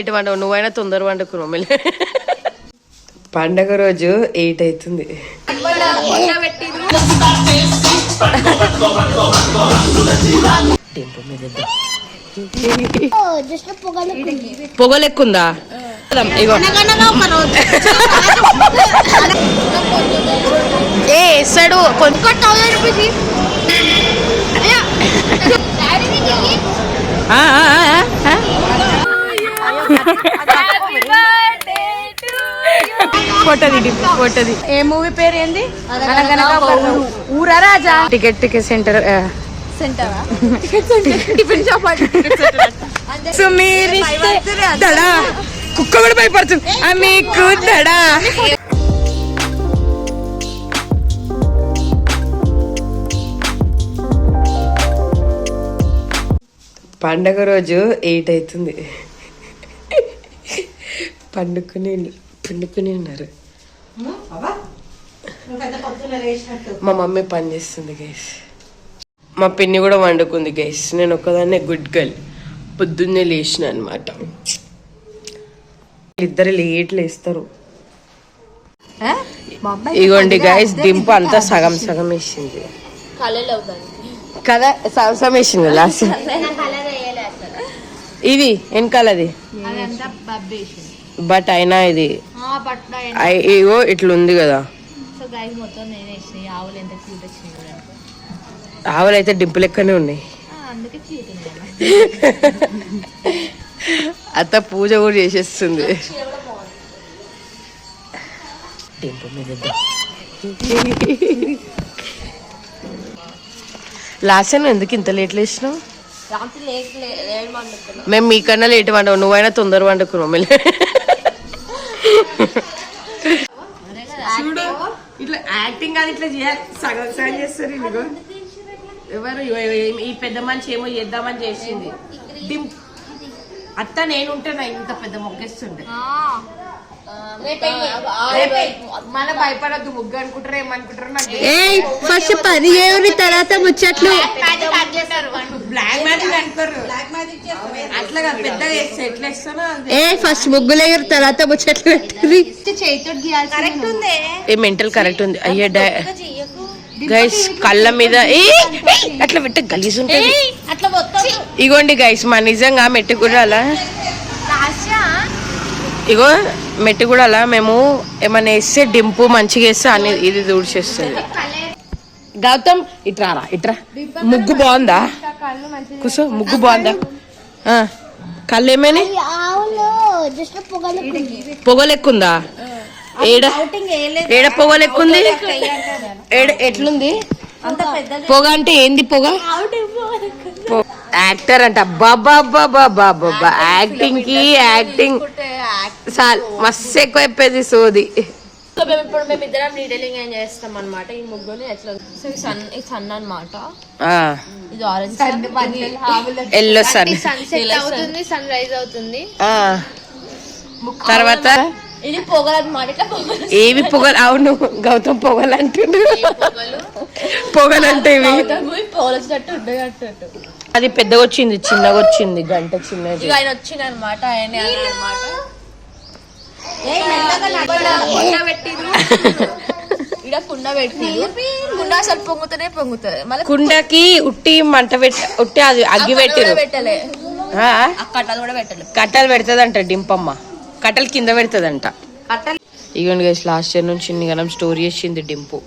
ఎటు వంట నువ్వైనా తొందర వండుకున్నావు మళ్ళీ పండగ రోజు 8 అవుతుంది. పొగలెక్కుందా ఏ ఇస్తాడు కొట్టది. ఏ మూవీ పేరు ఏంది? ఊరా రాజా. టికెట్ సెంటర్ దడా కుక్క కూడా భయపడుతుంది మీకు దడా. పండగ రోజు 8 అవుతుంది. పండుకుని ఉన్నారు. మా మమ్మీ పని చేస్తుంది గైస్. మా పిన్ని కూడా వండుకుంది గైస్. నేను ఒక్కదాన్నే గుడ్ గర్ల్. పొద్దున్నే లేచిన అనమాట. ఇద్దరు లేట్ లేస్తారు. ఇగోండి గైస్ దింపు అంతా సగం సగం వేసింది కదా. సగం సగం వేసింది లాస్ట్. ఇది వెనకాలది బట్ అయినా ఇది ఇగో ఇట్లుంది కదా. ఆవులు అయితే డింపు లెక్కనే ఉన్నాయి. అత్త పూజ కూడా చేసేస్తుంది. డింపు మీద లాస్ట్ టైం ఎందుకు ఇంత లేట్ లేచినావు? మేము మీకన్నా లేట్ వండవు. నువ్వైనా తొందర వండుకున్నావు మళ్ళీ. చూడు ఇట్లా యాక్టింగ్ అది ఇట్లా చేయాలి. సగం సగం చేస్తారు ఇదిగో. ఎవరు ఈ పెద్ద మనిషి ఏమో చేద్దామని చేసింది. అత్త నేను ఉంటేనా ఇంత పెద్ద మొగ్గేస్తుండే. మన భయపడద్దు. ముగ్గు అనుకుంటారు ఏమనుకుంటారు నాకు. ఫస్ట్ పని చేయని తర్వాత ముచ్చట్లు బ్లాక్ మ్యాజిక్ అంటారు. అట్లా పెద్దగా చేస్తే ఎట్లా ఇస్తానో ఫస్ట్ ముగ్గులు ఎగురు తర్వాత ముచ్చట్లు పెట్టారు. ఏ మెంటల్ కరెక్ట్ ఉంది. అయ్యా గైస్ కళ్ళ మీద అట్లా పెట్టే గలీజ్ ఉంటుంది. ఇగోండి గైస్ మా నిజంగా మెట్టు కూడా అలా ఇగో మెట్టు కూడా అలా మేము ఏమైనా వేస్తే డింపు మంచిగా వేస్తే అని ఇది దూడ్చేస్తుంది. గౌతమ్ ఇట్రారా ఇట్రా. ముగ్గు బాగుందా? కూసో. ముగ్గు బాగుందా? కళ్ళు ఏమైనా పొగలెక్కుందా? ఏడ పొగలెక్కుంది? ఎట్లుంది పొగ? అంటే ఏంది పొగ? యాక్టర్ అంట. బాబా యాక్టింగ్ కి యాక్టింగ్ మస్తు ఎక్కువ అయిపోయింది సోది. ఇప్పుడు మేము ఇద్దరం డీటెయిలింగ్ ఏం చేస్తాం అనమాట. ఈ ముగ్గుని ఎట్లా సన్ అనమాట. ఇది ఆరెంజ్ ఎల్లో సన్. సన్సెట్ అవుతుంది, సన్ రైజ్ అవుతుంది. తర్వాత ఇది పొగలు అనమాట. ఏవి పొగలు? అవును గౌతమ్ పొగలు అంటుండు. పొగలంటే పొగలొచ్చినట్టు ఉంటాయి అన్నట్టు. అది పెద్దగా వచ్చింది, చిన్నగా వచ్చింది, గంట చిన్నది. ఆయన వచ్చింది అనమాట. ఆయన అనమాట కుండ పెట్టి కుండ అసలు పొంగుతుంది. మళ్ళీ కుండకి ఉట్టి మంట ఉట్టి అది అగ్గి పెట్టలే. కట్టలు కూడా పెట్టలే. కట్టలు పెడతదంట డింపమ్మ. కట్టలు కింద పెడతదంట. ఇగోండి గైస్ లాస్ట్ ఇయర్ నుంచి ఇన్నిగనం స్టోరీ చేసింది డింపు.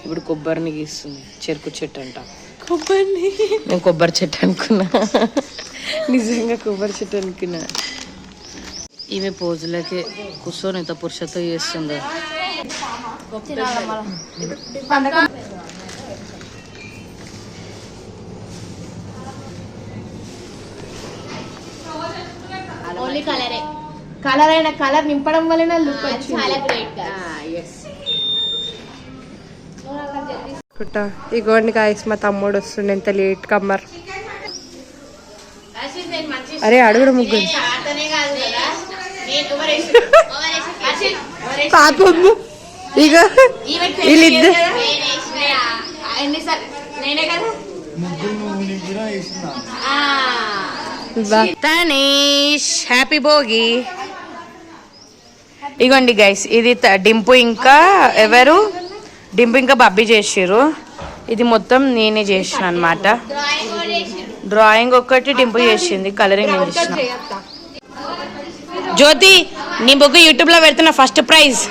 ఇప్పుడు కొబ్బరిని గీస్తుంది. చెరుకు చెట్టు అంట. కొబ్బరిని నేను కొబ్బరి చెట్టు అనుకున్నా. నిజంగా కొబ్బరి చెట్టు అనుకున్నా. ఈమె పోజులకి కూర్చొని ఎంత పురుషతో చేస్తుందో. కలర్ అయిన కలర్ నింపడం వల్ల లుక్ చాలా గ్రేట్. ఇగోండి గాయస్ మా తమ్ముడు వస్తుండే. ఎంత లేట్ కమ్మర్. అరే అడుగుడు ముగ్గురు పాపం. ఇక వీళ్ళిద్దరు నేనే కదా తనీష్ హ్యాపీ భోగి. ఇగోండి గైస్, ఇది డింపు ఇంకా ఎవరు డింపు ఇంకా బబ్బీ చేసిర్రు. ఇది మొత్తం నేనే చేసిన అనమాట. డ్రాయింగ్ ఒక్కటి డింపు చేసింది, కలరింగ్ నేను చేసిన. జ్యోతి నీ బుక్ యూట్యూబ్ లో పెడుతున్న ఫస్ట్ ప్రైజ్.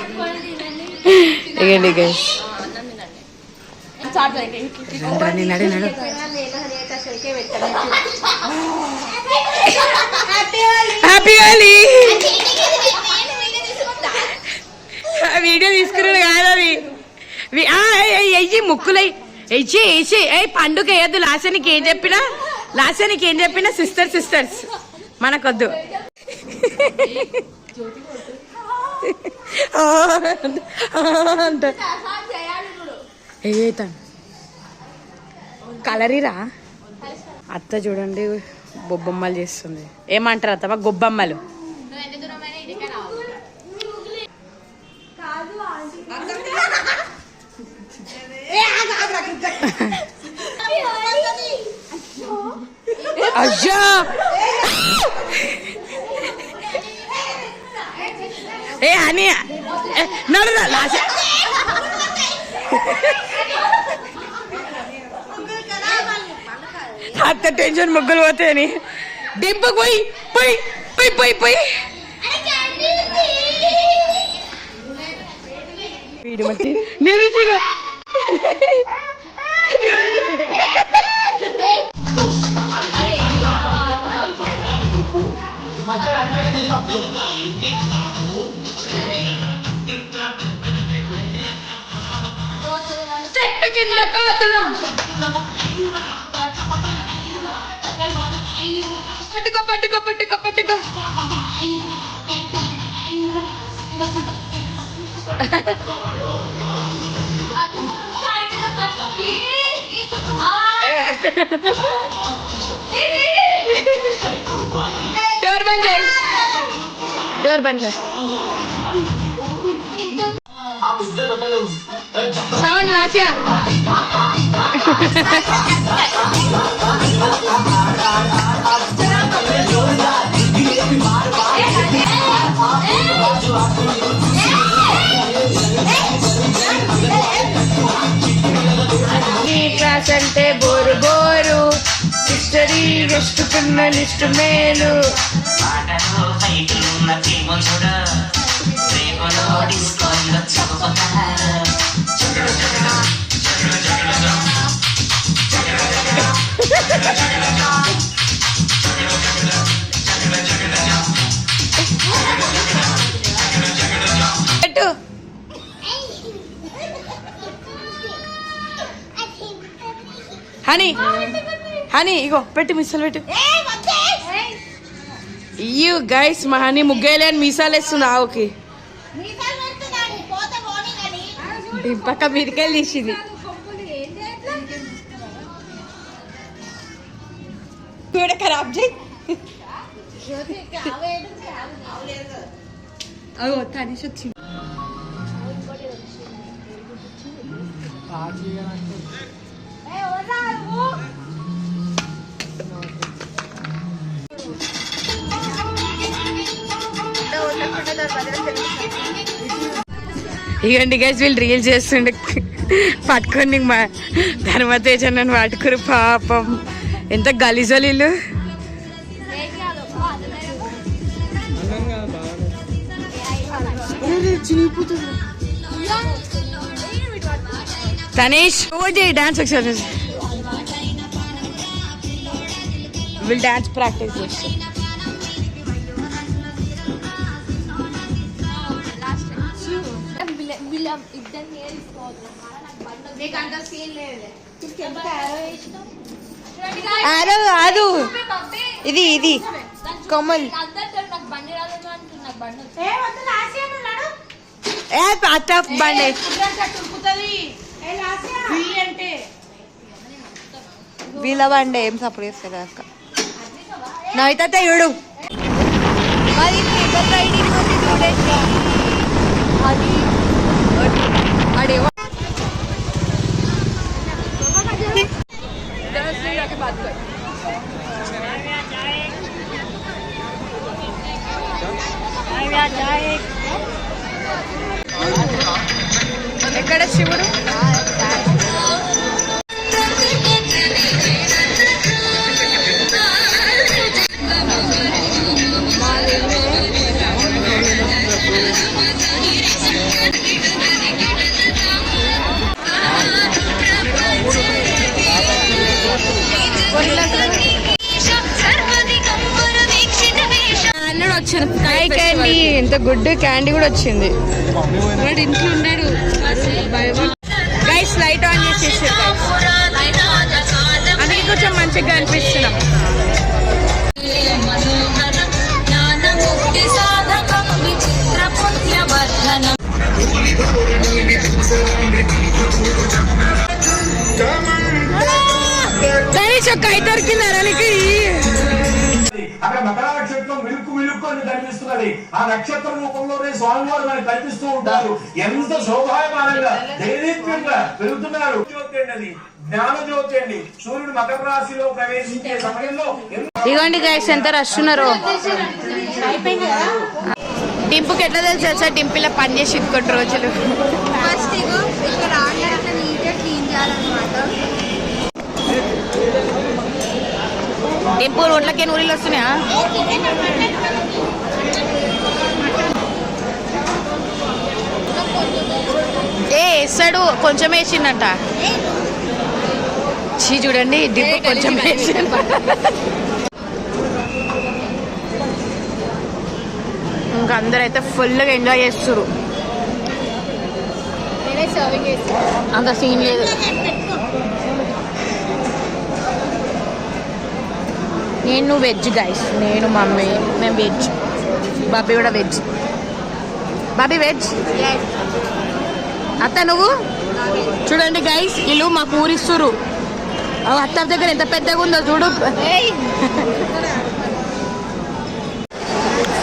ఇగండి గైస్, హ్యాపీ హోలీ. వీడియో తీసుకున్నాడు కాదు అది. అయ్యి ముక్కులై వేసి పండుగ వేయద్దు. లాస్యానికి ఏం చెప్పినా సిస్టర్స్ మనకొద్దు. ఏతాను కలరీరా. అత్త చూడండి బొబ్బమ్మలు చేస్తుంది. ఏమంటారు అత్తమ్మ? గొబ్బమ్మలు. అయ్యా అని నడురా లాస. అంత టెన్షన్ ముగ్గులు పోతాయని డింపుకు పోయి పోయి పోయి పోయి పోయి వీడు మట్టి నిరుచిగా కింద కాతులం పట్టుకో పట్టుకో పట్టుకో పట్టుకో. డోర్ బంద్ చేయి, డోర్ బంద్ చేయి. సౌండ్ నాచా. క్లాస్ అంటే బోరు బోరు, హిస్టరీ రెస్టుకున్న లిస్టు మేలు. హనీ హనీ ఇగో పెట్టి మిస్సలు పెట్టు. ఇయ్యూ గైస్, మా హనీ ముగ్గేలే అని మీసాలు వేస్తుంది. ఆవుకి పక్క మీదికెళ్ళి తీసింది. ఖరాబ్ చేయి. అగో తనీష్ వచ్చింది. ఇగండి గైస్, వీళ్ళు రీల్ చేస్తుండే పట్టుకొని మా ధర్మతేజ నన్ను పట్టుకురు. పాపం ఎంత గలీజోలు వీళ్ళు. తనీష్ డాన్స్ ఒకసారి. వీళ్ళు డాన్స్ ప్రాక్టీస్ చేస్తారు. కాదు ఇది ఇది కొమ్మల్ బండి. వీళ్ళ బండి ఏం సపోర్ట్ చేస్తారు అక్క. నైతే చూడు అది పేపర్ రైడింగ్ అది అడేవో. ఎక్కడ శివుడు? ఎంత గుడ్ క్యాండీ కూడా వచ్చింది. వాడు ఇంట్లో ఉన్నాడు. గైస్ లైట్ ఆన్ చేసేసారు. అందుకే కొంచెం మంచిగా అనిపిస్తున్నాం. కై దొరికిందారా నీకు? అక్కడ మకర నక్షత్రం మిలుకు మిలుకు అని కనిపిస్తున్నది. ఆ నక్షత్ర రూపంలోనే స్వామివారు మనకి కనిపిస్తూ ఉంటారు. ఎంత శోభాయమానంగా దైదీప్యంగా పెరుగుతున్నారు. జ్యోతి అండి, జ్ఞాన జ్యోతి అండి. సూర్యుడు మకర రాశిలో ప్రవేశించే సమయంలో ఇదిగోండి గైస్ ఎంత రష్ ఉన్నారు. డింపుకి ఎట్లా తెలుసు సార్? డింపులో పని చేసి కొన్ని రోజులు. డింపు రోడ్లకే నూరిలు వస్తున్నాయా? వేస్తాడు, కొంచెం వేసిండట. చీ చూడండి, డింపు కొంచెం వేసిండు. ఇంకా అందరైతే ఫుల్గా ఎంజాయ్ చేస్తారు. అంత సీన్ లేదు. నేను వెజ్ గైస్, నేను మమ్మీ మేము వెజ్. బాబీ కూడా వెజ్. బాబీ వెజ్. అత్త నువ్వు చూడండి గైస్, వీళ్ళు మాకు ఊరిస్తురు. అత్త దగ్గర ఎంత పెద్దగా ఉందో చూడు.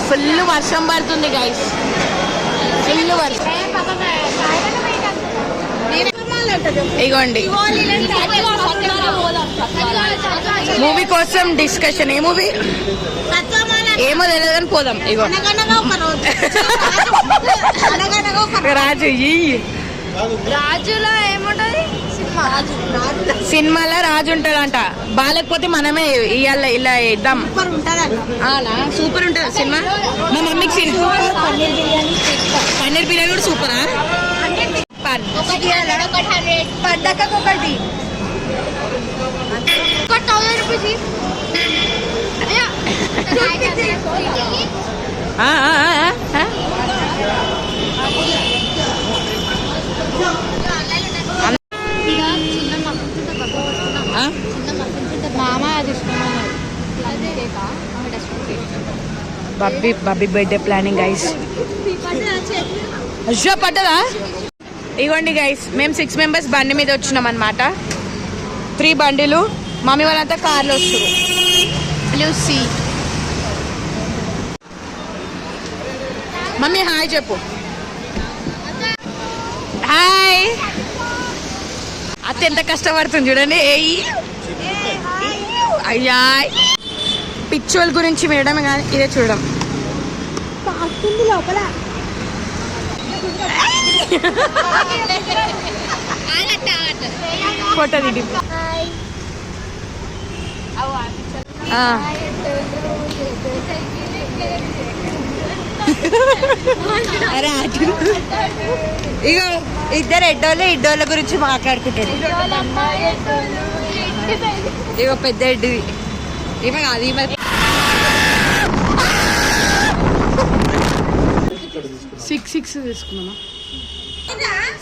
ఫుల్ వర్షం పడుతుంది గైస్, ఫుల్ వర్షం. ఇగోండి మూవీ కోసం డిస్కషన్. ఏ మూవీ ఏమో తెలియదు కానీ పోదాం. ఇగో రాజు. రాజులో ఏముంటది? సినిమాలో రాజు ఉంటాడంట. బాగాలేకపోతే మనమే ఇవాళ ఇలా ఇద్దాం. సూపర్ ఉంటుంది సినిమా. మా మమ్మీకి పన్నీర్ బిర్యానీ కూడా సూపరా? ఒకటి 1000 రూపీస్. బబ్బీ బర్త్డే ప్లానింగ్ గైస్. అయ్యో పడ్డదా? ఇగోండి గైస్, మేము 6 మెంబర్స్ బండి మీద వచ్చినాం అనమాట. 3 బండిలు. మమ్మీ వాళ్ళంతా కార్లో వస్తారు. లూసీ మమ్మీ హాయ్ చెప్పు. హాయ్. అత్త ఎంత కష్టపడుతుంది చూడండి. అయ్యా పిచ్చోళ్ళ గురించి వినడమే కానీ ఇదే చూడడం. లోపల ఫోటో దిగి ఇగో ఇద్దరు ఎడ్డోళ్ళ గురించి మాట్లాడుకుంటాడు. ఇగో పెద్ద ఎడ్డిది ఏమో కాదు. ఈమె 6 తీసుకున్నామా?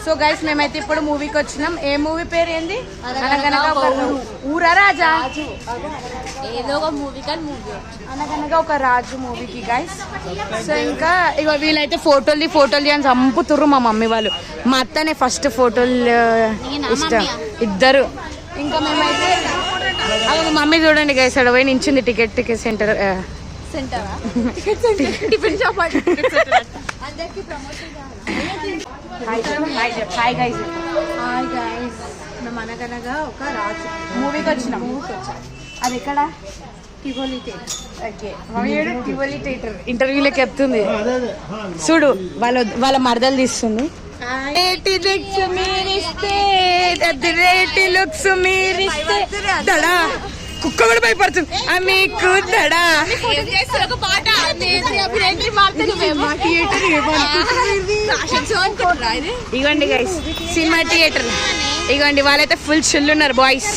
సో గైస్ మేమైతే ఇప్పుడు మూవీకి వచ్చినాం. ఏ మూవీ పేరు ఏంది? అనగనగా ఒక ఊరా రాజా, ఏదో ఒక మూవీ కానీ మూవీ అనగనగా ఒక రాజు మూవీకి గైస్. సో ఇంకా ఇక వీళ్ళైతే ఫోటోలు అని చంపుతుర్రు మా మమ్మీ వాళ్ళు. మా అత్తనే ఫస్ట్ ఫోటోలు ఇష్టం ఇద్దరు. ఇంకా మేమైతే మా మమ్మీ చూడండి గైస్, అక్కడ పోయి నించింది టికెట్ సెంటర్. Hi guys. మేము అనగనగా ఒక రాజు మూవీకి వచ్చినాం. అది ఎక్కడ? ఇంటర్వ్యూలోకి చెప్తుంది చూడు వాళ్ళ మరదలు తీస్తుంది దడా కుక్క కూడా భయపడుతుంది మీకు దడా ఇగోండి గైస్ సినిమా థియేటర్ ఇగోండి వాళ్ళైతే ఫుల్ చిల్ ఉన్నారు బాయ్స్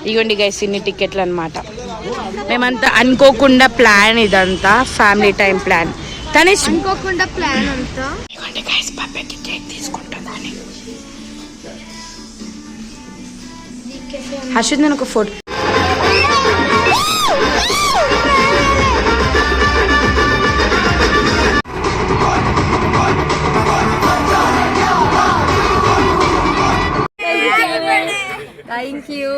ఇగోండి గైస్ ఇన్ని టికెట్లు అన్నమాట మేమంతా అనుకోకుండా ప్లాన్ ఇదంతా ఫ్యామిలీ టైం ప్లాన్ తనేష్ అనుకోకుండా ప్లాన్ అంతా ఇగోండి గైస్ పాపకి కేక్ తీసుకుంటుందని హర్షిత్ నేను ఒక photo thank you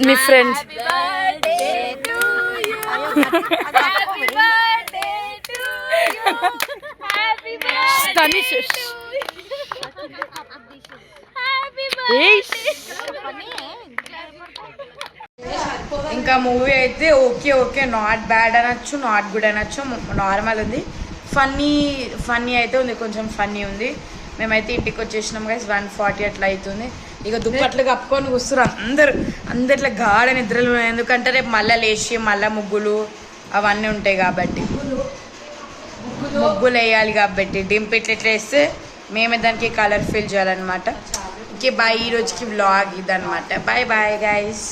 me friends ఇంకా మూవీ అయితే ఓకే ఓకే నాట్ బ్యాడ్ అనొచ్చు నాట్ గుడ్ అనొచ్చు నార్మల్ ఉంది ఫన్నీ అయితే ఉంది కొంచెం ఫన్నీ ఉంది మేమైతే ఇంటికి వచ్చేసినాం గైస్ 1:40 అట్లా అవుతుంది ఇక దుప్పట్లు కప్పుకొని కూస్తున్నారు అందరిలో గాఢ నిద్రలు ఎందుకంటే రేపు మళ్ళీ లేచి మళ్ళీ ముగ్గులు అవన్నీ ఉంటాయి కాబట్టి ముగ్గులు వేయాలి కాబట్టి డింప్ ఇట్లా వేస్తే మేమే దానికి కలర్ ఫిల్ చేయాలన్నమాట ఓకే బాయ్ ఈ రోజుకి వ్లాగ్ ఇదన్నమాట బాయ్ బాయ్ గైస్